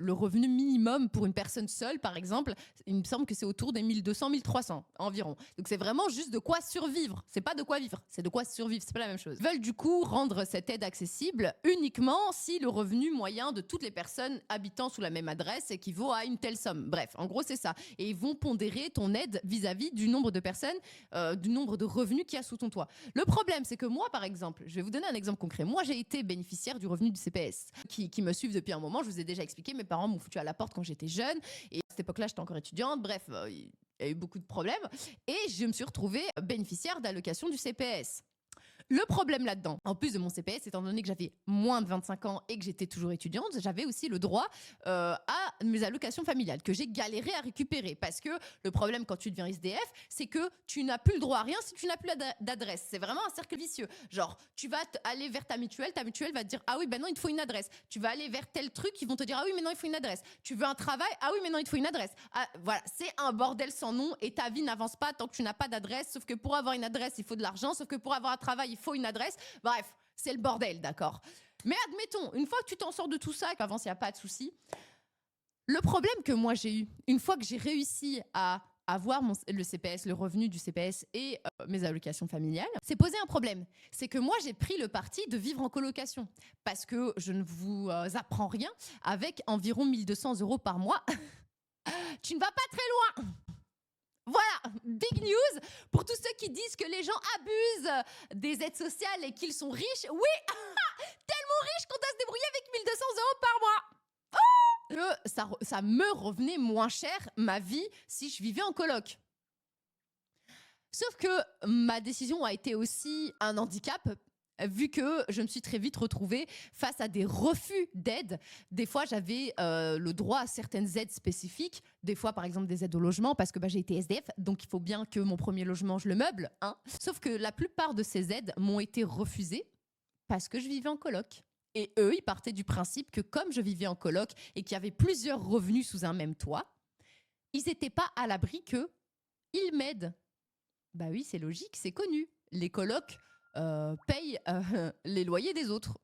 le revenu minimum pour une personne seule, par exemple, il me semble que c'est autour des 1200, 1300 environ. Donc c'est vraiment juste de quoi survivre. C'est pas de quoi vivre, c'est de quoi survivre. C'est pas la même chose. Ils veulent du coup rendre cette aide accessible uniquement si le revenu moyen de toutes les personnes habitant sous la même adresse équivaut à une telle somme. Bref, en gros c'est ça. Et ils vont pondérer ton aide vis-à-vis du nombre de personnes, du nombre de revenus qu'il y a sous ton toit. Le problème, c'est que moi, par exemple, je vais vous donner un exemple concret. Moi, j'ai été bénéficiaire du revenu du CPS. Qui me suivent depuis un moment, je vous ai déjà expliqué, mes parents m'ont foutu à la porte quand j'étais jeune. Et à cette époque-là, j'étais encore étudiante. Bref, il y a eu beaucoup de problèmes. Et je me suis retrouvée bénéficiaire d'allocation du CPS. Le problème là-dedans, en plus de mon CPS, étant donné que j'avais moins de 25 ans et que j'étais toujours étudiante, j'avais aussi le droit à mes allocations familiales que j'ai galéré à récupérer. Parce que le problème quand tu deviens SDF, c'est que tu n'as plus le droit à rien si tu n'as plus d'adresse. C'est vraiment un cercle vicieux. Genre, tu vas aller vers ta mutuelle va te dire ah oui, ben non, il te faut une adresse. Tu vas aller vers tel truc, ils vont te dire ah oui, mais non, il faut une adresse. Tu veux un travail, ah oui, mais non, il te faut une adresse. Ah, voilà, c'est un bordel sans nom et ta vie n'avance pas tant que tu n'as pas d'adresse. Sauf que pour avoir une adresse, il faut de l'argent. Sauf que pour avoir un travail, il faut une adresse. Bref, c'est le bordel, d'accord. Mais admettons, une fois que tu t'en sors de tout ça, qu'avance, il n'y a pas de souci, le problème que moi j'ai eu, une fois que j'ai réussi à avoir le CPS, le revenu du CPS et mes allocations familiales, c'est posé un problème. C'est que moi, j'ai pris le parti de vivre en colocation. Parce que je ne vous apprends rien, avec environ 1200 € par mois, tu ne vas pas très loin. Voilà, big news pour tous ceux qui disent que les gens abusent des aides sociales et qu'ils sont riches. Oui, tellement riches qu'on doit se débrouiller avec 1200 € par mois. Ça me revenait moins cher, ma vie, si je vivais en coloc. Sauf que ma décision a été aussi un handicap, vu que je me suis très vite retrouvée face à des refus d'aide. Des fois, j'avais le droit à certaines aides spécifiques. Des fois, par exemple, des aides au logement, parce que j'ai été SDF, donc il faut bien que mon premier logement, je le meuble. Hein. Sauf que la plupart de ces aides m'ont été refusées parce que je vivais en coloc. Et eux, ils partaient du principe que comme je vivais en coloc et qu'il y avait plusieurs revenus sous un même toit, ils n'étaient pas à l'abri qu'ils m'aident. Bah oui, c'est logique, c'est connu. Les colocs payent les loyers des autres.